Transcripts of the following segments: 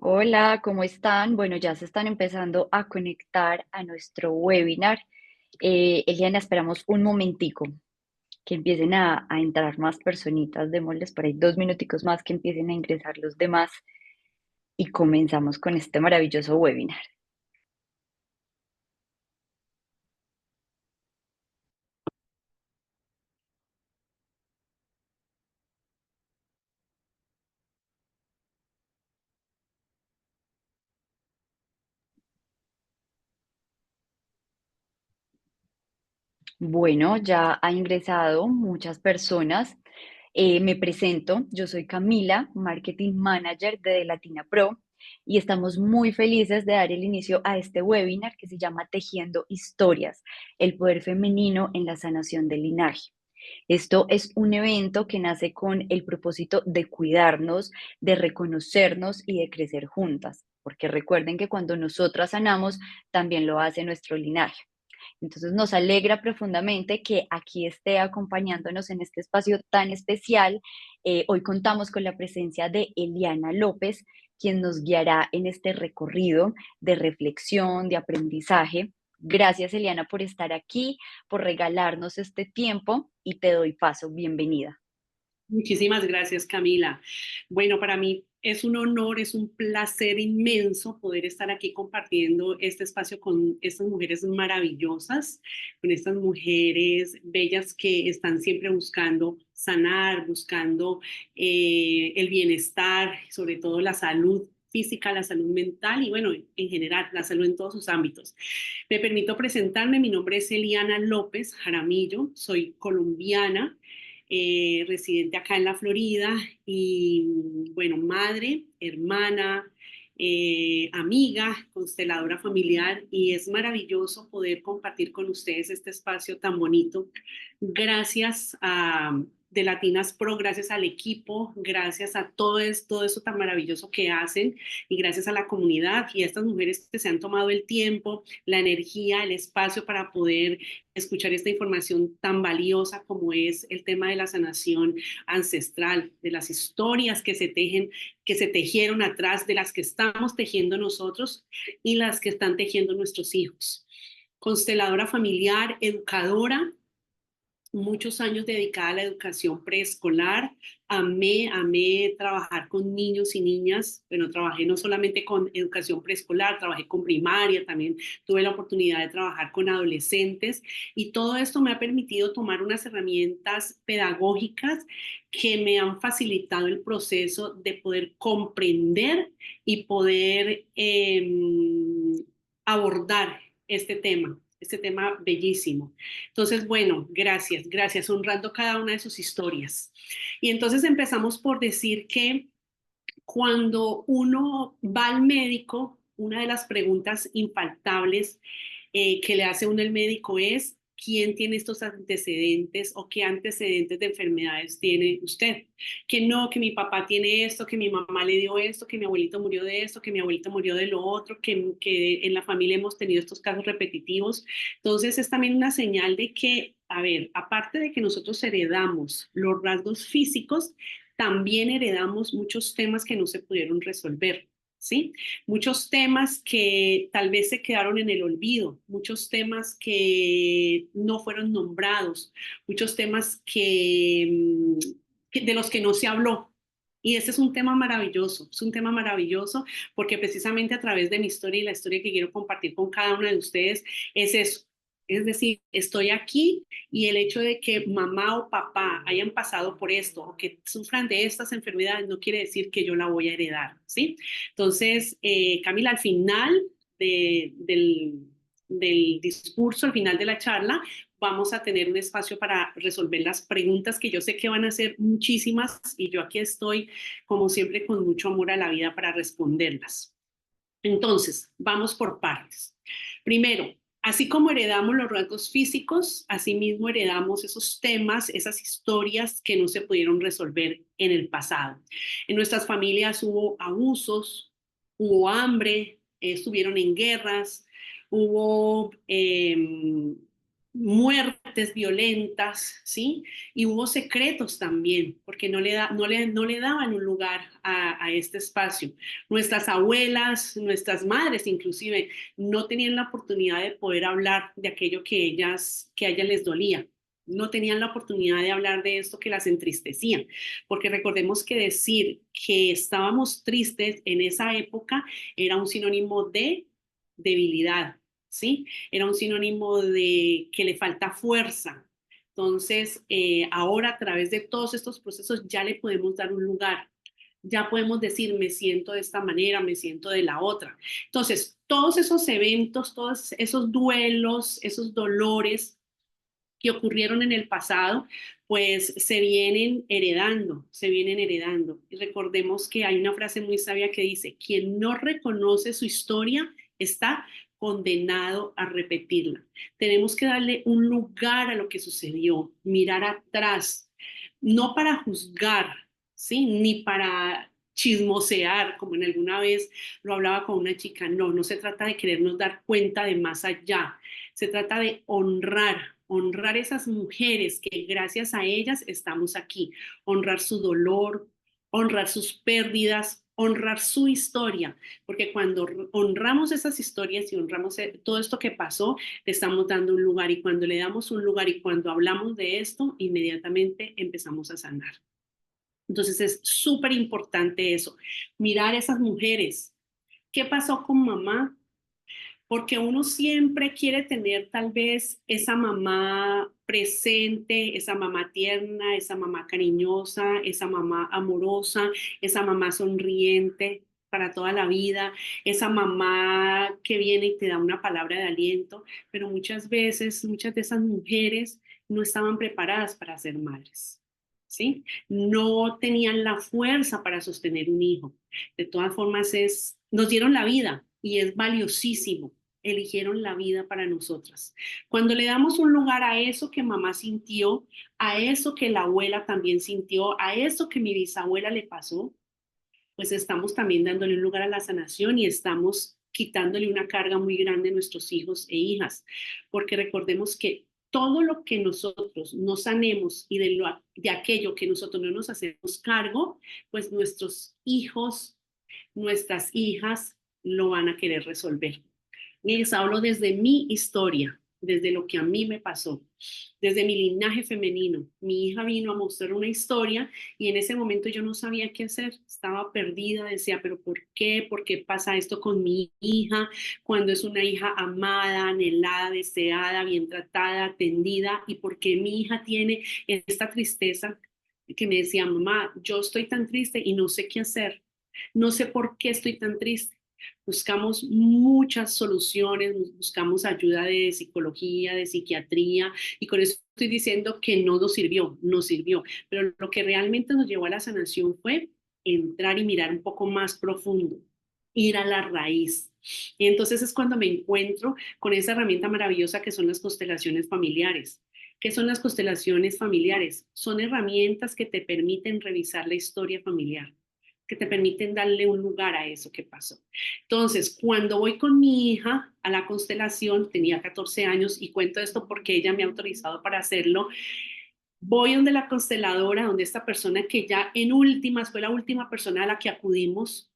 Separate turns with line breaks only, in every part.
Hola, ¿cómo están? Bueno, ya se están empezando a conectar a nuestro webinar. Eliana, esperamos un momentico que empiecen a entrar más personitas. Démosles por ahí 2 minuticos más que empiecen a ingresar los demás y comenzamos con este maravilloso webinar. Bueno, ya ha ingresado muchas personas. Me presento, yo soy Camila, Marketing Manager de Latina Pro, y estamos muy felices de dar el inicio a este webinar que se llama Tejiendo Historias, el poder femenino en la sanación del linaje. Esto es un evento que nace con el propósito de cuidarnos, de reconocernos y de crecer juntas, porque recuerden que cuando nosotras sanamos, también lo hace nuestro linaje. Entonces nos alegra profundamente que aquí esté acompañándonos en este espacio tan especial. Hoy contamos con la presencia de Eliana López, quien nos guiará en este recorrido de reflexión, de aprendizaje. Gracias, Eliana, por estar aquí, por regalarnos este tiempo y te doy paso. Bienvenida.
Muchísimas gracias, Camila. Bueno, para mí es un honor, es un placer inmenso poder estar aquí compartiendo este espacio con estas mujeres maravillosas, con estas mujeres bellas que están siempre buscando sanar, buscando el bienestar, sobre todo la salud física, la salud mental y bueno, en general, la salud en todos sus ámbitos. Me permito presentarme, mi nombre es Eliana López Jaramillo, soy colombiana, residente acá en la Florida y bueno, madre, hermana, amiga, consteladora familiar y es maravilloso poder compartir con ustedes este espacio tan bonito. Gracias a de Latinas Pro, gracias al equipo, gracias a todo eso tan maravilloso que hacen y gracias a la comunidad y a estas mujeres que se han tomado el tiempo, la energía, el espacio para poder escuchar esta información tan valiosa como es el tema de la sanación ancestral, de las historias que se tejen, que se tejieron atrás, de las que estamos tejiendo nosotros y las que están tejiendo nuestros hijos. Consteladora familiar, educadora, muchos años dedicada a la educación preescolar. Amé trabajar con niños y niñas. Bueno, trabajé no solamente con educación preescolar, trabajé con primaria, también tuve la oportunidad de trabajar con adolescentes y todo esto me ha permitido tomar unas herramientas pedagógicas que me han facilitado el proceso de poder comprender y poder abordar este tema bellísimo. Entonces, bueno, gracias, honrando cada una de sus historias. Y entonces empezamos por decir que cuando uno va al médico, una de las preguntas infaltables que le hace uno el médico es, ¿quién tiene estos antecedentes o qué antecedentes de enfermedades tiene usted? Que no, que mi papá tiene esto, que mi mamá le dio esto, que mi abuelito murió de esto, que mi abuelito murió de lo otro, que en la familia hemos tenido estos casos repetitivos. Entonces es también una señal de que, a ver, aparte de que nosotros heredamos los rasgos físicos, también heredamos muchos temas que no se pudieron resolver. ¿Sí? Muchos temas que tal vez se quedaron en el olvido, muchos temas que no fueron nombrados, muchos temas de los que no se habló. Y este es un tema maravilloso porque precisamente a través de mi historia y la historia que quiero compartir con cada una de ustedes es eso. Es decir, estoy aquí y el hecho de que mamá o papá hayan pasado por esto o que sufran de estas enfermedades no quiere decir que yo la voy a heredar, ¿sí? Entonces, Camila, al final del discurso, al final de la charla, vamos a tener un espacio para resolver las preguntas que yo sé que van a ser muchísimas y yo aquí estoy, como siempre, con mucho amor a la vida para responderlas. Entonces, vamos por partes. Primero, así como heredamos los rasgos físicos, asimismo heredamos esos temas, esas historias que no se pudieron resolver en el pasado. En nuestras familias hubo abusos, hubo hambre, estuvieron en guerras, hubo muertes violentas, ¿sí? Y hubo secretos también, porque no le daban un lugar a este espacio. Nuestras abuelas, nuestras madres inclusive, no tenían la oportunidad de poder hablar de aquello que a ellas les dolía. No tenían la oportunidad de hablar de esto que las entristecía, porque recordemos que decir que estábamos tristes en esa época era un sinónimo de debilidad, ¿sí? Era un sinónimo de que le falta fuerza. Entonces, ahora a través de todos estos procesos ya le podemos dar un lugar, ya podemos decir, me siento de esta manera, me siento de la otra. Entonces, todos esos eventos, todos esos duelos, esos dolores que ocurrieron en el pasado, pues se vienen heredando. Y recordemos que hay una frase muy sabia que dice, quien no reconoce su historia está condenado a repetirla. Tenemos que darle un lugar a lo que sucedió, mirar atrás, no para juzgar, ¿sí? Ni para chismosear, como en alguna vez lo hablaba con una chica. No, no se trata de querernos dar cuenta de más allá. Se trata de honrar esas mujeres que gracias a ellas estamos aquí, honrar su dolor, honrar sus pérdidas, honrar su historia, porque cuando honramos esas historias y honramos todo esto que pasó, le estamos dando un lugar y cuando le damos un lugar y cuando hablamos de esto, inmediatamente empezamos a sanar. Entonces es súper importante eso, mirar a esas mujeres. ¿Qué pasó con mamá? Porque uno siempre quiere tener tal vez esa mamá presente, esa mamá tierna, esa mamá cariñosa, esa mamá amorosa, esa mamá sonriente para toda la vida, esa mamá que viene y te da una palabra de aliento, pero muchas veces, muchas de esas mujeres no estaban preparadas para ser madres, ¿sí? No tenían la fuerza para sostener un hijo. De todas formas, nos dieron la vida y es valiosísimo, eligieron la vida para nosotras. Cuando le damos un lugar a eso que mamá sintió, a eso que la abuela también sintió, a eso que mi bisabuela le pasó, pues estamos también dándole un lugar a la sanación y estamos quitándole una carga muy grande a nuestros hijos e hijas, porque recordemos que todo lo que nosotros no sanemos y de aquello que nosotros no nos hacemos cargo, pues nuestros hijos, nuestras hijas lo van a querer resolver. Les hablo desde mi historia, desde lo que a mí me pasó, desde mi linaje femenino. Mi hija vino a mostrar una historia y en ese momento yo no sabía qué hacer, estaba perdida, decía, pero ¿por qué? ¿Por qué pasa esto con mi hija cuando es una hija amada, anhelada, deseada, bien tratada, atendida? ¿Y por qué mi hija tiene esta tristeza? Que me decía, mamá, yo estoy tan triste y no sé qué hacer, no sé por qué estoy tan triste. Buscamos muchas soluciones, buscamos ayuda de psicología, de psiquiatría, y con eso estoy diciendo que no nos sirvió, no sirvió, pero lo que realmente nos llevó a la sanación fue entrar y mirar un poco más profundo, ir a la raíz. Y entonces es cuando me encuentro con esa herramienta maravillosa que son las constelaciones familiares. ¿Qué son las constelaciones familiares? Son herramientas que te permiten revisar la historia familiar, que te permiten darle un lugar a eso que pasó. Entonces, cuando voy con mi hija a la constelación, tenía 14 años y cuento esto porque ella me ha autorizado para hacerlo, voy donde la consteladora, donde esta persona que ya en últimas fue la última persona a la que acudimos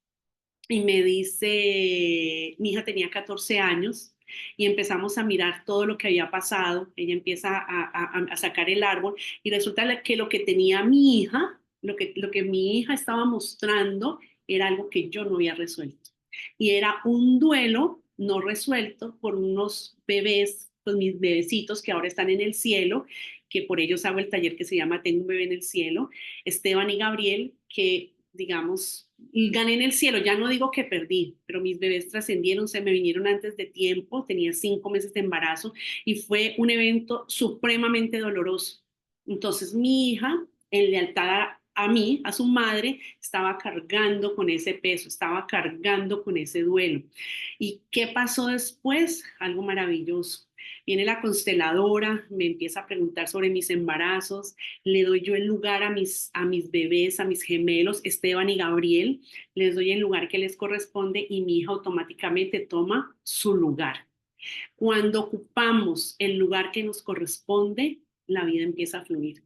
y me dice, mi hija tenía 14 años y empezamos a mirar todo lo que había pasado. Ella empieza a sacar el árbol y resulta que lo que tenía mi hija, lo que mi hija estaba mostrando era algo que yo no había resuelto. Y era un duelo no resuelto por unos bebés, pues mis bebecitos que ahora están en el cielo, que por ellos hago el taller que se llama Tengo un bebé en el cielo, Esteban y Gabriel, que digamos, gané en el cielo, ya no digo que perdí, pero mis bebés trascendieron, se me vinieron antes de tiempo, tenía 5 meses de embarazo y fue un evento supremamente doloroso. Entonces mi hija, en lealtad a mí, a su madre, estaba cargando con ese peso, estaba cargando con ese duelo. ¿Y qué pasó después? Algo maravilloso. Viene la consteladora, me empieza a preguntar sobre mis embarazos, le doy yo el lugar a mis bebés, a mis gemelos, Esteban y Gabriel, les doy el lugar que les corresponde y mi hija automáticamente toma su lugar. Cuando ocupamos el lugar que nos corresponde, la vida empieza a fluir.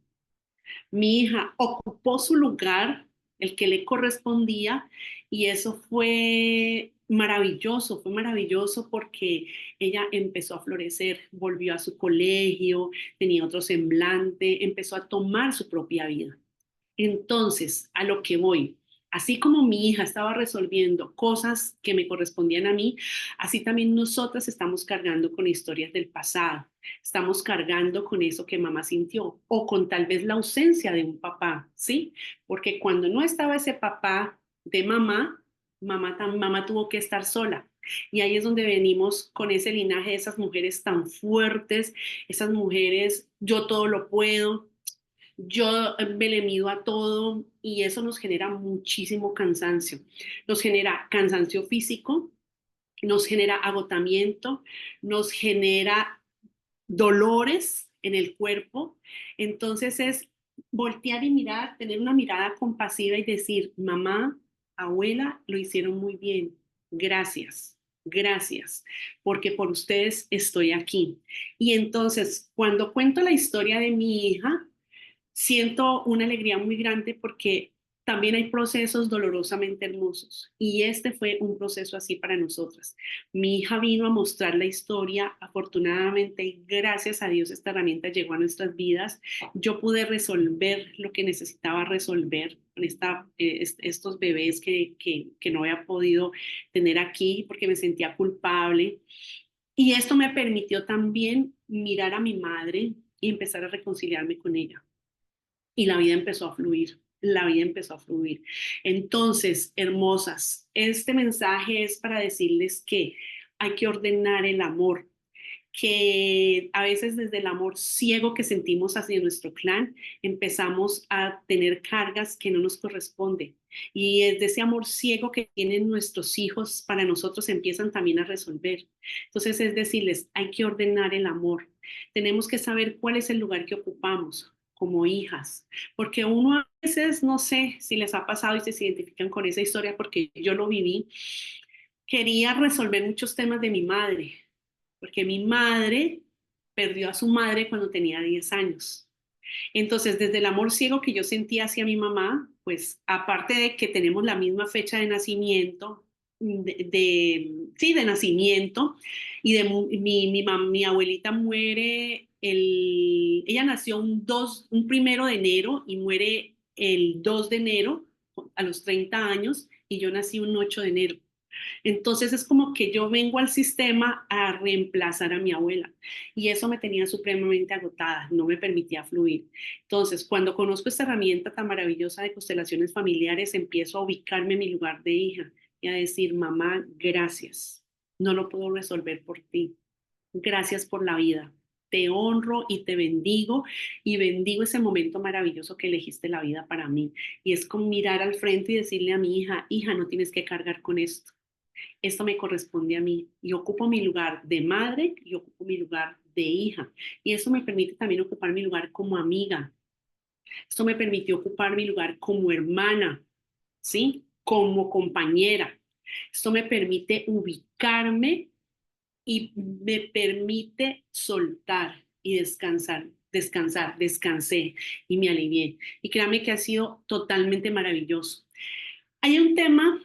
Mi hija ocupó su lugar, el que le correspondía, y eso fue maravilloso porque ella empezó a florecer, volvió a su colegio, tenía otro semblante, empezó a tomar su propia vida. Entonces, a lo que voy, así como mi hija estaba resolviendo cosas que me correspondían a mí, así también nosotras estamos cargando con historias del pasado, estamos cargando con eso que mamá sintió o con tal vez la ausencia de un papá, ¿sí? Porque cuando no estaba ese papá de mamá, mamá tuvo que estar sola. Y ahí es donde venimos con ese linaje de esas mujeres tan fuertes, esas mujeres, yo todo lo puedo, yo me le mido a todo y eso nos genera muchísimo cansancio. Nos genera cansancio físico, nos genera agotamiento, nos genera dolores en el cuerpo. Entonces es voltear y mirar, tener una mirada compasiva y decir, mamá, abuela, lo hicieron muy bien. Gracias. Gracias, porque por ustedes estoy aquí. Y entonces, cuando cuento la historia de mi hija, siento una alegría muy grande porque también hay procesos dolorosamente hermosos y este fue un proceso así para nosotras. Mi hija vino a mostrar la historia, afortunadamente y gracias a Dios esta herramienta llegó a nuestras vidas. Yo pude resolver lo que necesitaba resolver con estos bebés que no había podido tener aquí porque me sentía culpable. Y esto me permitió también mirar a mi madre y empezar a reconciliarme con ella y la vida empezó a fluir. La vida empezó a fluir. Entonces, hermosas, este mensaje es para decirles que hay que ordenar el amor, que a veces desde el amor ciego que sentimos hacia nuestro clan empezamos a tener cargas que no nos corresponden. Y desde ese amor ciego que tienen nuestros hijos, para nosotros empiezan también a resolver. Entonces es decirles, hay que ordenar el amor. Tenemos que saber cuál es el lugar que ocupamos como hijas, porque uno a veces, no sé si les ha pasado y se identifican con esa historia porque yo lo viví, quería resolver muchos temas de mi madre, porque mi madre perdió a su madre cuando tenía 10 años. Entonces, desde el amor ciego que yo sentía hacia mi mamá, pues aparte de que tenemos la misma fecha de nacimiento, sí, de nacimiento, y mi abuelita muere, ella nació un 1 de enero y muere el 2 de enero a los 30 años y yo nací un 8 de enero. Entonces es como que yo vengo al sistema a reemplazar a mi abuela y eso me tenía supremamente agotada, no me permitía fluir. Entonces, cuando conozco esta herramienta tan maravillosa de constelaciones familiares, empiezo a ubicarme en mi lugar de hija y a decir, mamá, gracias, no lo puedo resolver por ti, gracias por la vida. Te honro y bendigo ese momento maravilloso que elegiste la vida para mí. Y es con mirar al frente y decirle a mi hija, hija, no tienes que cargar con esto me corresponde a mí y ocupo mi lugar de madre y ocupo mi lugar de hija. Y eso me permite también ocupar mi lugar como amiga. Esto me permitió ocupar mi lugar como hermana, ¿sí? Como compañera. Esto me permite ubicarme y me permite soltar y descansar. Descansé y me alivié. Y créanme que ha sido totalmente maravilloso. Hay un tema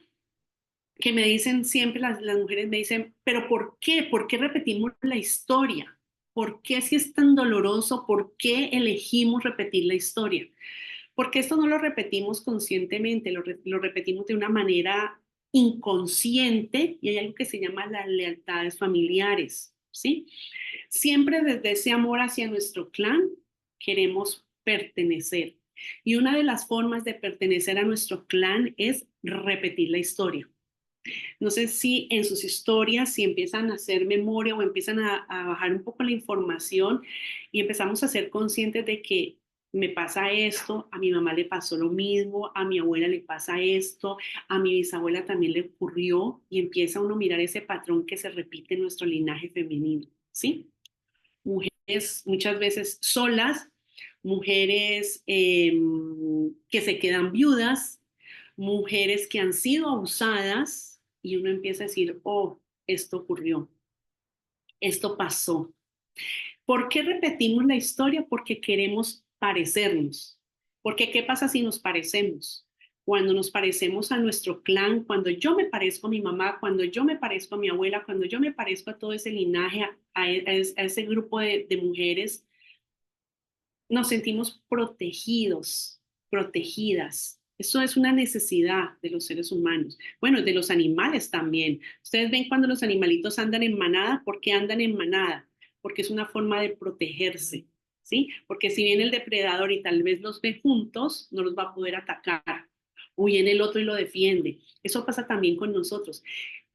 que me dicen siempre, las mujeres me dicen, pero ¿por qué? ¿Por qué repetimos la historia? ¿Por qué si es tan doloroso? ¿Por qué elegimos repetir la historia? Porque esto no lo repetimos conscientemente, lo repetimos de una manera inconsciente y hay algo que se llama las lealtades familiares, ¿sí? Siempre desde ese amor hacia nuestro clan queremos pertenecer. Y una de las formas de pertenecer a nuestro clan es repetir la historia. No sé si en sus historias, si empiezan a hacer memoria o empiezan a bajar un poco la información y empezamos a ser conscientes de que me pasa esto, a mi mamá le pasó lo mismo, a mi abuela le pasa esto, a mi bisabuela también le ocurrió y empieza uno a mirar ese patrón que se repite en nuestro linaje femenino, ¿sí? Mujeres muchas veces solas, mujeres que se quedan viudas, mujeres que han sido abusadas y uno empieza a decir, oh, esto ocurrió. esto pasó. ¿Por qué repetimos la historia? Porque queremos parecernos. Porque ¿qué pasa si nos parecemos? Cuando nos parecemos a nuestro clan, cuando yo me parezco a mi mamá, cuando yo me parezco a mi abuela, cuando yo me parezco a todo ese linaje, a ese grupo de mujeres, nos sentimos protegidos, protegidas. Eso es una necesidad de los seres humanos. Bueno, de los animales también. Ustedes ven cuando los animalitos andan en manada, ¿por qué andan en manada? Porque es una forma de protegerse, ¿sí? Porque si viene el depredador y tal vez los ve juntos, no los va a poder atacar. O viene el otro y lo defiende. Eso pasa también con nosotros.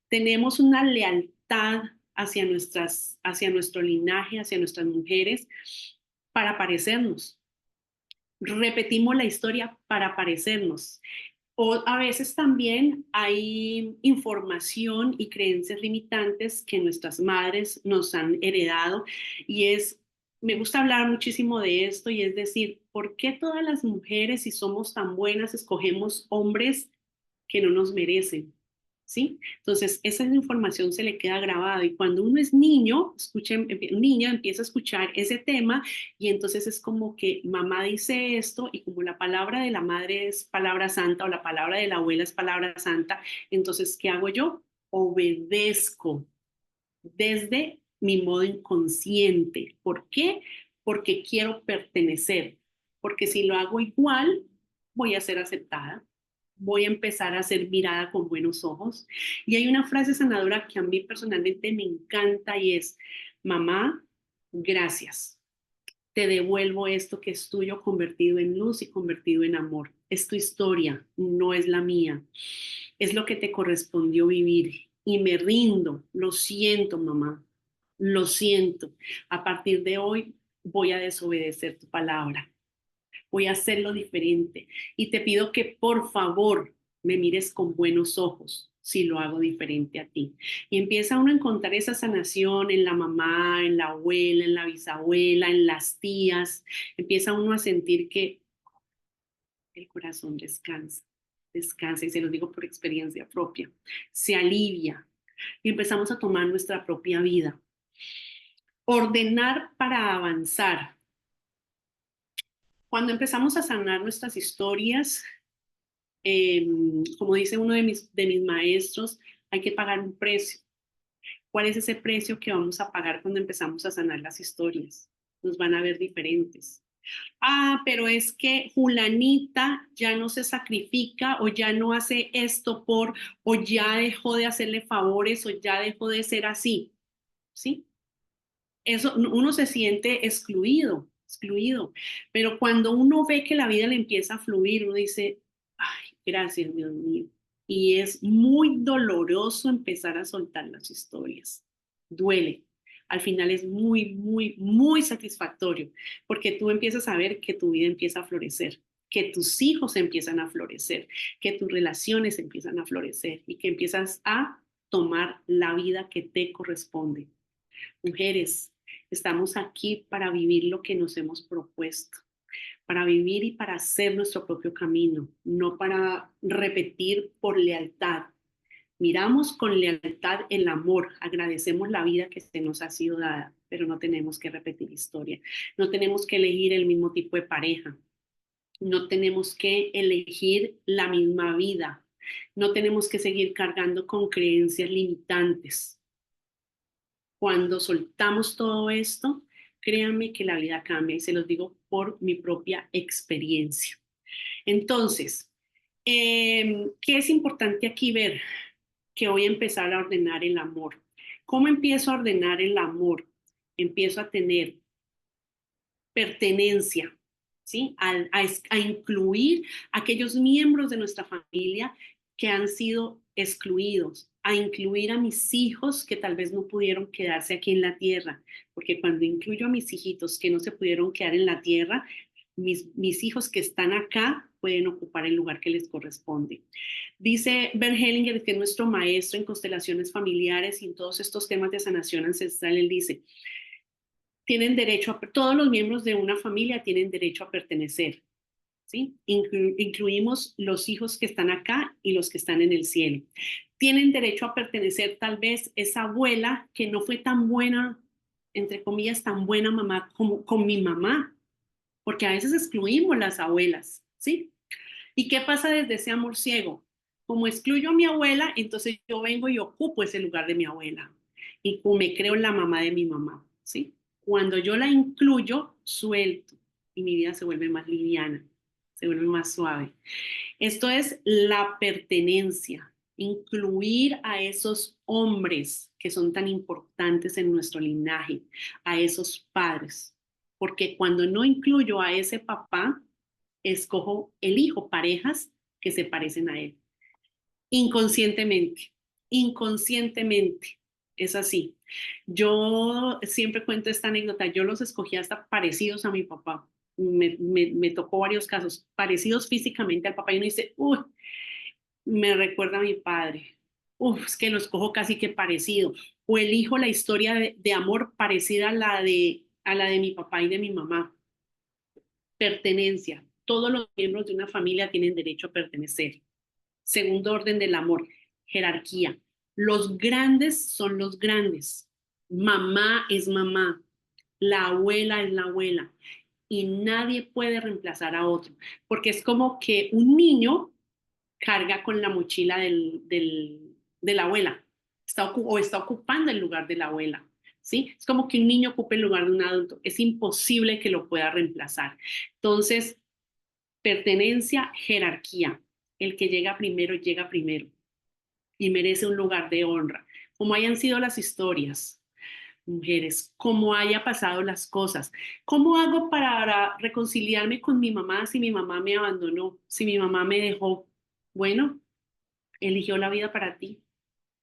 Tenemos una lealtad hacia nuestro linaje, hacia nuestras mujeres, para parecernos. Repetimos la historia para parecernos. O a veces también hay información y creencias limitantes que nuestras madres nos han heredado y me gusta hablar muchísimo de esto y es decir, ¿por qué todas las mujeres, si somos tan buenas, escogemos hombres que no nos merecen? ¿Sí? Entonces, esa información se le queda grabada y cuando uno es niño, un niño empieza a escuchar ese tema y entonces es como que mamá dice esto y como la palabra de la madre es palabra santa o la palabra de la abuela es palabra santa, entonces, ¿qué hago yo? Obedezco desde mi modo inconsciente. ¿Por qué? Porque quiero pertenecer, porque si lo hago igual, voy a ser aceptada, voy a empezar a ser mirada con buenos ojos. Y hay una frase sanadora que a mí personalmente me encanta y es, mamá, gracias. Te devuelvo esto que es tuyo convertido en luz y convertido en amor. Es tu historia, no es la mía. Es lo que te correspondió vivir y me rindo. Lo siento, mamá. Lo siento. A partir de hoy voy a desobedecer tu palabra. Voy a hacerlo diferente. Y te pido que por favor me mires con buenos ojos si lo hago diferente a ti. Y empieza uno a encontrar esa sanación en la mamá, en la abuela, en la bisabuela, en las tías. Empieza uno a sentir que el corazón descansa, descansa, y se lo digo por experiencia propia, se alivia y empezamos a tomar nuestra propia vida. Ordenar para avanzar. Cuando empezamos a sanar nuestras historias, eh, como dice uno de mis maestros, hay que pagar un precio. ¿Cuál es ese precio que vamos a pagar cuando empezamos a sanar las historias? Nos van a ver diferentes. Ah, pero es que Julanita ya no se sacrifica o ya no hace esto o ya dejó de hacerle favores o ya dejó de ser así, ¿sí? Eso, uno se siente excluido, excluido, pero cuando uno ve que la vida le empieza a fluir, uno dice, ay, gracias, Dios mío. Y es muy doloroso empezar a soltar las historias. Duele. Al final es muy, muy, muy satisfactorio, porque tú empiezas a ver que tu vida empieza a florecer, que tus hijos empiezan a florecer, que tus relaciones empiezan a florecer y que empiezas a tomar la vida que te corresponde. Mujeres, estamos aquí para vivir lo que nos hemos propuesto, para vivir y para hacer nuestro propio camino, no para repetir por lealtad. Miramos con lealtad el amor, agradecemos la vida que se nos ha sido dada, pero no tenemos que repetir historia, no tenemos que elegir el mismo tipo de pareja, no tenemos que elegir la misma vida, no tenemos que seguir cargando con creencias limitantes. Cuando soltamos todo esto, créanme que la vida cambia y se los digo por mi propia experiencia. Entonces, ¿qué es importante aquí ver? Que voy a empezar a ordenar el amor. ¿Cómo empiezo a ordenar el amor? Empiezo a tener pertenencia, ¿sí? A incluir a aquellos miembros de nuestra familia que han sido excluidos, a incluir a mis hijos que tal vez no pudieron quedarse aquí en la tierra, porque cuando incluyo a mis hijitos que no se pudieron quedar en la tierra, mis hijos que están acá pueden ocupar el lugar que les corresponde. Dice Bert Hellinger, que es nuestro maestro en constelaciones familiares y en todos estos temas de sanación ancestral, él dice, tienen derecho todos los miembros de una familia tienen derecho a pertenecer, ¿sí? Incluimos los hijos que están acá y los que están en el cielo. tienen derecho a pertenecer tal vez esa abuela que no fue tan buena, entre comillas, tan buena mamá como con mi mamá, porque a veces excluimos las abuelas, ¿sí? ¿Y qué pasa desde ese amor ciego? Como excluyo a mi abuela, entonces yo vengo y ocupo ese lugar de mi abuela y me creo la mamá de mi mamá, ¿sí? Cuando yo la incluyo, suelto y mi vida se vuelve más liviana, se vuelve más suave. Esto es la pertenencia, incluir a esos hombres que son tan importantes en nuestro linaje, a esos padres, porque cuando no incluyo a ese papá, elijo parejas que se parecen a él. Inconscientemente, inconscientemente. Es así. Yo siempre cuento esta anécdota. Yo los escogí hasta parecidos a mi papá. Me tocó varios casos parecidos físicamente al papá y uno dice, uy, me recuerda a mi padre. Uf, es que los cojo casi que parecido. O elijo la historia de amor parecida a la de mi papá y de mi mamá. Pertenencia. Todos los miembros de una familia tienen derecho a pertenecer. Segundo orden del amor, jerarquía. Los grandes son los grandes. Mamá es mamá. La abuela es la abuela. Y nadie puede reemplazar a otro. Porque es como que un niño carga con la mochila de la abuela. O está ocupando el lugar de la abuela. ¿Sí? Es como que un niño ocupe el lugar de un adulto. Es imposible que lo pueda reemplazar. Entonces, pertenencia, jerarquía. El que llega primero y merece un lugar de honra. Como hayan sido las historias, mujeres, como haya pasado las cosas. ¿Cómo hago para reconciliarme con mi mamá si mi mamá me abandonó, si mi mamá me dejó? Bueno, eligió la vida para ti,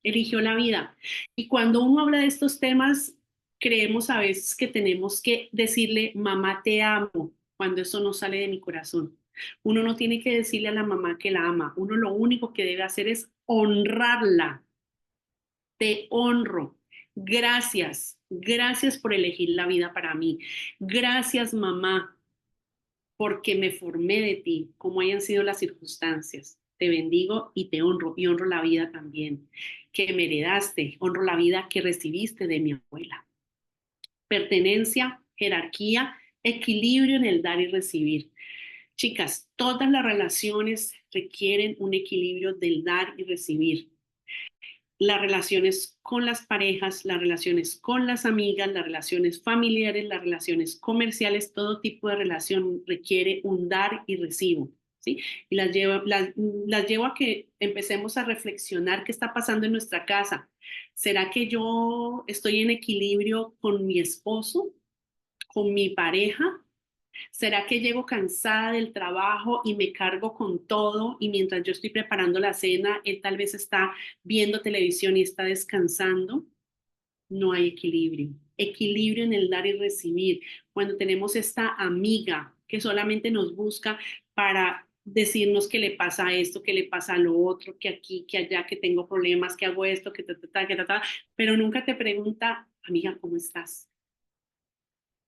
eligió la vida. Y cuando uno habla de estos temas, creemos a veces que tenemos que decirle, mamá, te amo, cuando eso no sale de mi corazón. Uno no tiene que decirle a la mamá que la ama, uno lo único que debe hacer es honrarla. Te honro. Gracias, gracias por elegir la vida para mí. Gracias, mamá, porque me formé de ti, como hayan sido las circunstancias. Te bendigo y honro la vida también que me heredaste, honro la vida que recibiste de mi abuela. Pertenencia, jerarquía, equilibrio en el dar y recibir. Chicas, todas las relaciones requieren un equilibrio del dar y recibir. Las relaciones con las parejas, las relaciones con las amigas, las relaciones familiares, las relaciones comerciales, todo tipo de relación requiere un dar y recibo, ¿sí? Y las llevo a que empecemos a reflexionar qué está pasando en nuestra casa. ¿Será que yo estoy en equilibrio con mi esposo, con mi pareja? ¿Será que llego cansada del trabajo y me cargo con todo y mientras yo estoy preparando la cena, él tal vez está viendo televisión y está descansando? No hay equilibrio. Equilibrio en el dar y recibir. Cuando tenemos esta amiga que solamente nos busca para decirnos que le pasa esto, que le pasa lo otro, que aquí, que allá, que tengo problemas, que hago esto, que que pero nunca te pregunta, amiga, ¿cómo estás?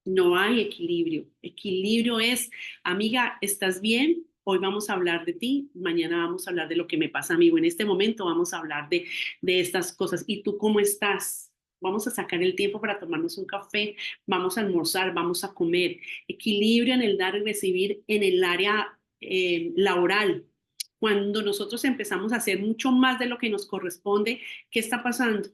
No hay equilibrio. Equilibrio es, amiga, ¿estás bien? Hoy vamos a hablar de ti, mañana vamos a hablar de lo que me pasa a mí, o en este momento vamos a hablar de estas cosas. ¿Y tú cómo estás? Vamos a sacar el tiempo para tomarnos un café, vamos a almorzar, vamos a comer. Equilibrio en el dar y recibir en el área laboral. Cuando nosotros empezamos a hacer mucho más de lo que nos corresponde, ¿qué está pasando?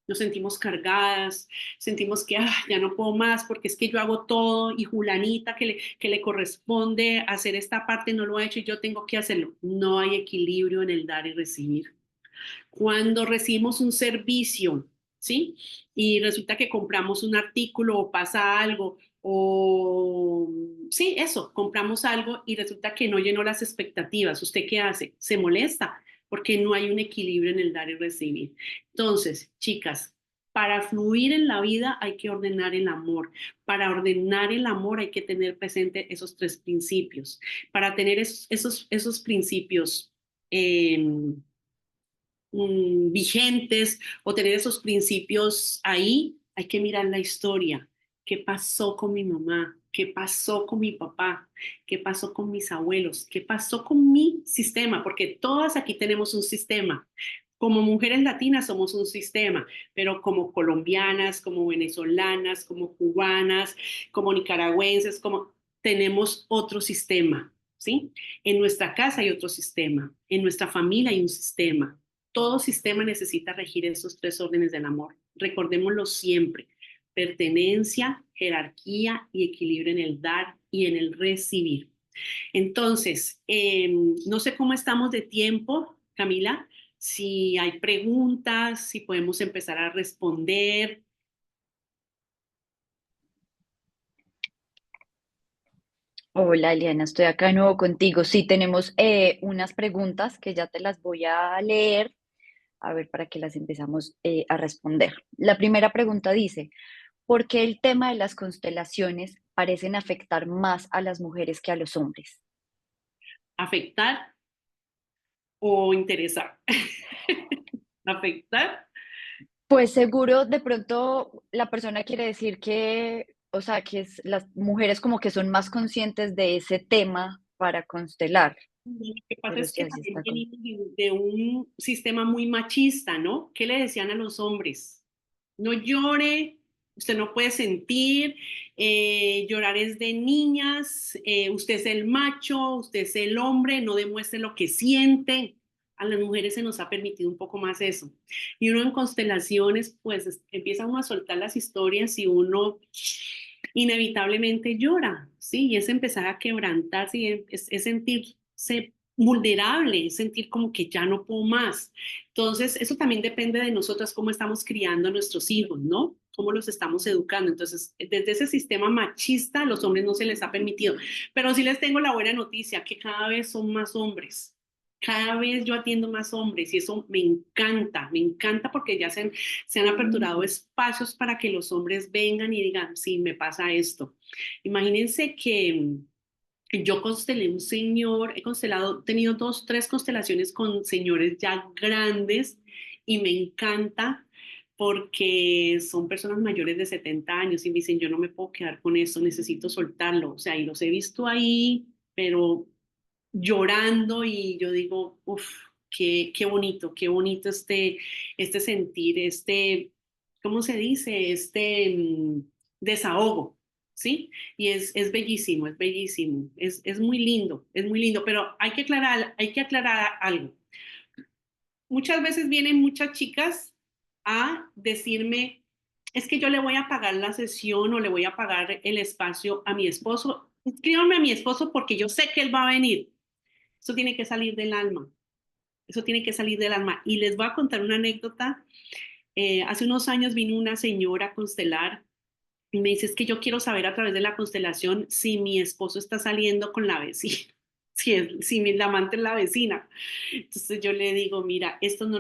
Nos sentimos cargadas, sentimos que ya no puedo más porque es que yo hago todo y Julanita que le corresponde hacer esta parte no lo ha hecho y yo tengo que hacerlo. No hay equilibrio en el dar y recibir. Cuando recibimos un servicio, ¿sí? Y resulta que compramos un artículo o pasa algo o sí, eso, compramos algo y resulta que no llenó las expectativas. ¿Usted qué hace? Se molesta porque no hay un equilibrio en el dar y recibir. Entonces, chicas, para fluir en la vida hay que ordenar el amor. Para ordenar el amor hay que tener presente esos tres principios. Para tener esos principios vigentes o tener esos principios ahí, hay que mirar la historia. ¿Qué pasó con mi mamá? ¿Qué pasó con mi papá? ¿Qué pasó con mis abuelos? ¿Qué pasó con mi sistema? Porque todas aquí tenemos un sistema. Como mujeres latinas somos un sistema, pero como colombianas, como venezolanas, como cubanas, como nicaragüenses, como tenemos otro sistema, ¿sí? En nuestra casa hay otro sistema, en nuestra familia hay un sistema. Todo sistema necesita regir esos tres órdenes del amor. Recordémoslo siempre. Pertenencia, jerarquía y equilibrio en el dar y en el recibir. Entonces, no sé cómo estamos de tiempo, Camila, si hay preguntas, si podemos empezar a responder.
Hola, Eliana, estoy acá de nuevo contigo. Sí, tenemos unas preguntas que ya te las voy a leer, a ver, para que las empezamos a responder. La primera pregunta dice, ¿por qué el tema de las constelaciones parecen afectar más a las mujeres que a los hombres?
Afectar o interesar. Afectar.
Pues seguro de pronto la persona quiere decir que, o sea, que las mujeres como que son más conscientes de ese tema para constelar,
Lo que pasa
pero
es
sí
que
así
también
está con...
venimos de un sistema muy machista, ¿no? ¿Qué le decían a los hombres? No llore, usted no puede sentir, llorar es de niñas, usted es el macho, usted es el hombre, no demuestre lo que siente. A las mujeres se nos ha permitido un poco más eso. Y uno en constelaciones, pues empieza uno a soltar las historias y uno inevitablemente llora, ¿sí? Y es empezar a quebrantarse y es sentirse vulnerable, es sentir como que ya no puedo más. Entonces, eso también depende de nosotras, cómo estamos criando a nuestros hijos, ¿no? Cómo los estamos educando. Entonces, desde ese sistema machista, a los hombres no se les ha permitido. Pero sí les tengo la buena noticia, que cada vez son más hombres. Cada vez yo atiendo más hombres y eso me encanta porque ya se han aperturado espacios para que los hombres vengan y digan, sí, me pasa esto. Imagínense que yo constelé un señor, he constelado, he tenido dos, tres constelaciones con señores ya grandes y me encanta porque son personas mayores de 70 años y me dicen, yo no me puedo quedar con esto, necesito soltarlo. O sea, y los he visto ahí, pero llorando y yo digo, uff, qué bonito este sentir, ¿cómo se dice? Desahogo, ¿sí? Y es bellísimo, es muy lindo, es muy lindo, pero hay que aclarar algo. Muchas veces vienen muchas chicas a decirme, es que yo le voy a pagar la sesión o le voy a pagar el espacio a mi esposo. Escríbame a mi esposo porque yo sé que él va a venir. Eso tiene que salir del alma. Eso tiene que salir del alma. Y les voy a contar una anécdota. Hace unos años vino una señora a constelar y me dice, es que yo quiero saber a través de la constelación si mi esposo está saliendo con la vecina, si mi la amante es la vecina. Entonces yo le digo, mira, esto no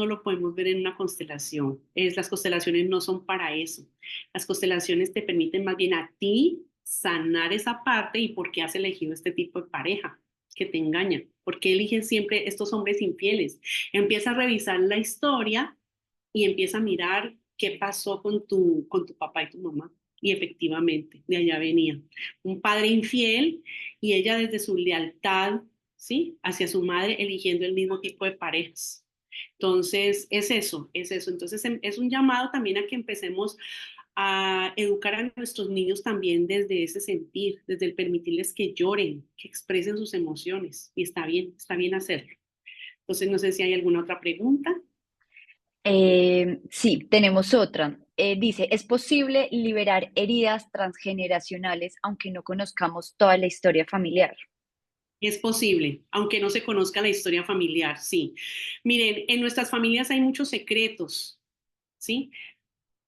lo podemos ver en una constelación. Las constelaciones no son para eso. Las constelaciones te permiten más bien a ti sanar esa parte y por qué has elegido este tipo de pareja que te engaña. ¿Por qué eligen siempre estos hombres infieles? Empieza a revisar la historia y empieza a mirar qué pasó con tu papá y tu mamá. Y efectivamente, de allá venía un padre infiel y ella desde su lealtad, ¿sí? Hacia su madre, eligiendo el mismo tipo de parejas. Entonces, es eso, es eso. Entonces, es un llamado también a que empecemos a educar a nuestros niños también desde ese sentir, desde el permitirles que lloren, que expresen sus emociones. Y está bien hacerlo. Entonces, no sé si hay alguna otra pregunta.
Sí, tenemos otra. Dice, ¿es posible liberar heridas transgeneracionales aunque no conozcamos toda la historia familiar?
Es posible, aunque no se conozca la historia familiar, sí. Miren, en nuestras familias hay muchos secretos, ¿sí?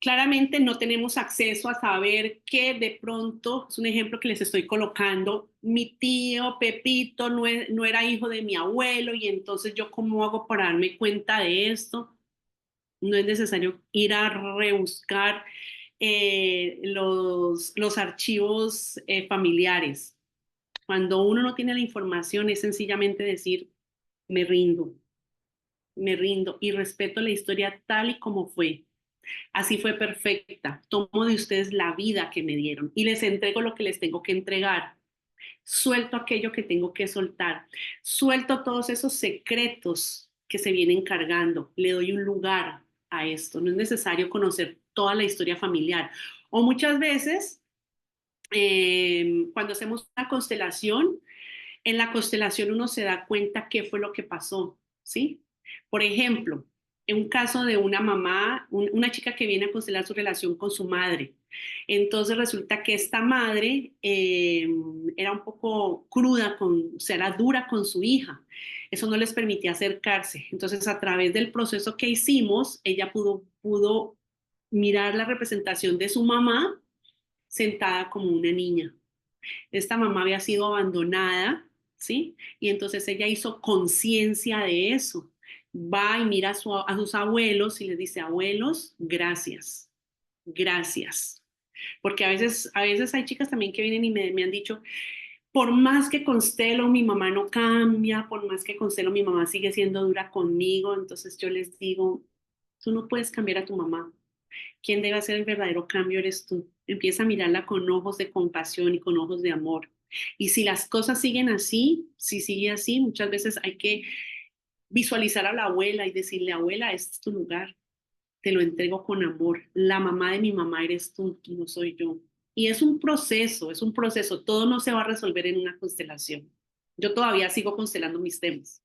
Claramente no tenemos acceso a saber que de pronto, es un ejemplo que les estoy colocando, mi tío Pepito no era hijo de mi abuelo y entonces yo cómo hago para darme cuenta de esto. No es necesario ir a rebuscar los archivos familiares. Cuando uno no tiene la información es sencillamente decir, me rindo, me rindo y respeto la historia tal y como fue. Así fue perfecta. Tomo de ustedes la vida que me dieron y les entrego lo que les tengo que entregar. Suelto aquello que tengo que soltar. Suelto todos esos secretos, que se viene encargando, le doy un lugar a esto, no es necesario conocer toda la historia familiar. O muchas veces, cuando hacemos una constelación, en la constelación uno se da cuenta qué fue lo que pasó, ¿sí? Por ejemplo, en un caso de una mamá, una chica que viene a constelar su relación con su madre. Entonces resulta que esta madre era un poco cruda, o sea, era dura con su hija. Eso no les permitía acercarse. Entonces, a través del proceso que hicimos, ella pudo mirar la representación de su mamá sentada como una niña. Esta mamá había sido abandonada, ¿sí? Y entonces ella hizo conciencia de eso. Va y mira a sus abuelos y les dice, abuelos, gracias, gracias. Porque a veces hay chicas también que vienen y me han dicho, por más que constelo, mi mamá no cambia, por más que constelo, mi mamá sigue siendo dura conmigo. Entonces yo les digo, tú no puedes cambiar a tu mamá. Quien debe hacer el verdadero cambio eres tú. Empieza a mirarla con ojos de compasión y con ojos de amor. Y si las cosas siguen así, si sigue así, muchas veces hay que visualizar a la abuela y decirle, abuela, este es tu lugar, te lo entrego con amor. La mamá de mi mamá eres tú no soy yo. Y es un proceso, todo no se va a resolver en una constelación. Yo todavía sigo constelando mis temas.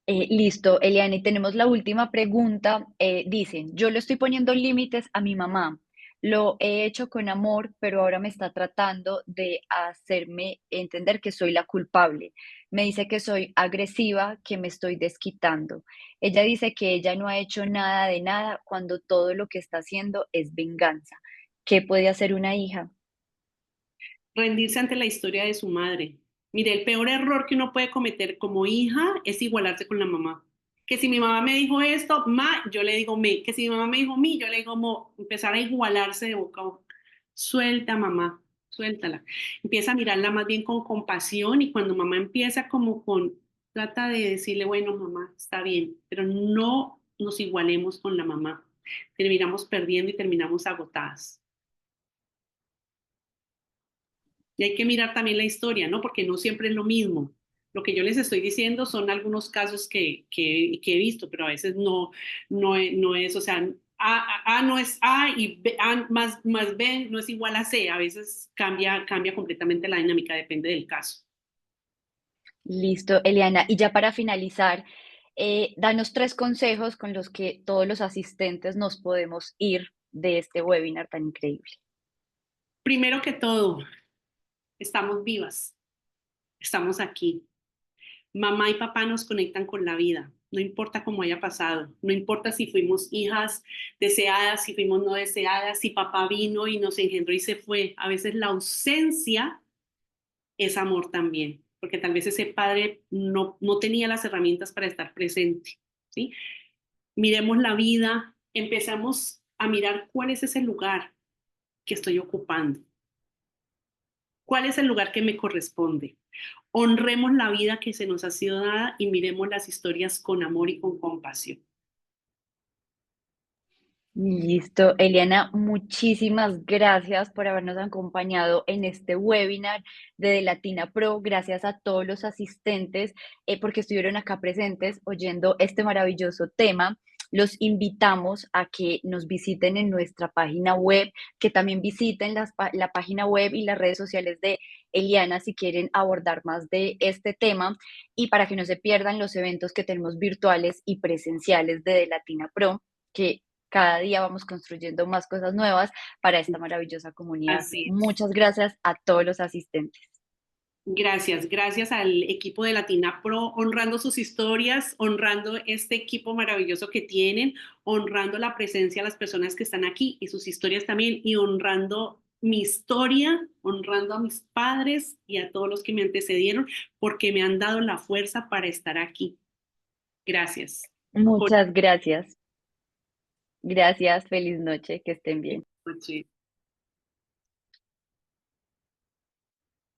Listo, Eliana, y tenemos la última pregunta. Dicen, yo le estoy poniendo límites a mi mamá. Lo he hecho con amor, pero ahora me está tratando de hacerme entender que soy la culpable. Me dice que soy agresiva, que me estoy desquitando. Ella dice que ella no ha hecho nada de nada cuando todo lo que está haciendo es venganza. ¿Qué puede hacer una hija?
Rendirse ante la historia de su madre. Mire, el peor error que uno puede cometer como hija es igualarse con la mamá. Que si mi mamá me dijo esto, ma, yo le digo me. Que si mi mamá me dijo mi, yo le digo mo. Empezar a igualarse de boca a boca. Suelta, mamá, suéltala. Empieza a mirarla más bien con compasión y cuando mamá empieza como trata de decirle, bueno, mamá, está bien, pero no nos igualemos con la mamá. Terminamos perdiendo y terminamos agotadas. Y hay que mirar también la historia, ¿no? Porque no siempre es lo mismo. Lo que yo les estoy diciendo son algunos casos que he visto, pero a veces no es, o sea, A no es A y A más B no es igual a C. A veces cambia completamente la dinámica, depende del caso.
Listo, Eliana. Y ya para finalizar, danos 3 consejos con los que todos los asistentes nos podemos ir de este webinar tan increíble.
Primero que todo, estamos vivas, estamos aquí. Mamá y papá nos conectan con la vida, no importa cómo haya pasado, no importa si fuimos hijas deseadas, si fuimos no deseadas, si papá vino y nos engendró y se fue. A veces la ausencia es amor también, porque tal vez ese padre no tenía las herramientas para estar presente, ¿sí? Miremos la vida, empezamos a mirar cuál es ese lugar que estoy ocupando, cuál es el lugar que me corresponde. Honremos la vida que se nos ha sido dada y miremos las historias con amor y con compasión.
Listo, Eliana, muchísimas gracias por habernos acompañado en este webinar de Latina Pro. Gracias a todos los asistentes porque estuvieron acá presentes oyendo este maravilloso tema. Los invitamos a que nos visiten en nuestra página web, que también visiten la página web y las redes sociales de Eliana si quieren abordar más de este tema y para que no se pierdan los eventos que tenemos virtuales y presenciales de Latina Pro, que cada día vamos construyendo más cosas nuevas para esta maravillosa comunidad.
Así es.
Muchas gracias a todos los asistentes.
Gracias al equipo de Latina Pro, honrando sus historias, honrando este equipo maravilloso que tienen, honrando la presencia de las personas que están aquí y sus historias también, y honrando mi historia, honrando a mis padres y a todos los que me antecedieron, porque me han dado la fuerza para estar aquí. Gracias.
Muchas gracias. Gracias, feliz noche, que estén bien.
Buenas noches.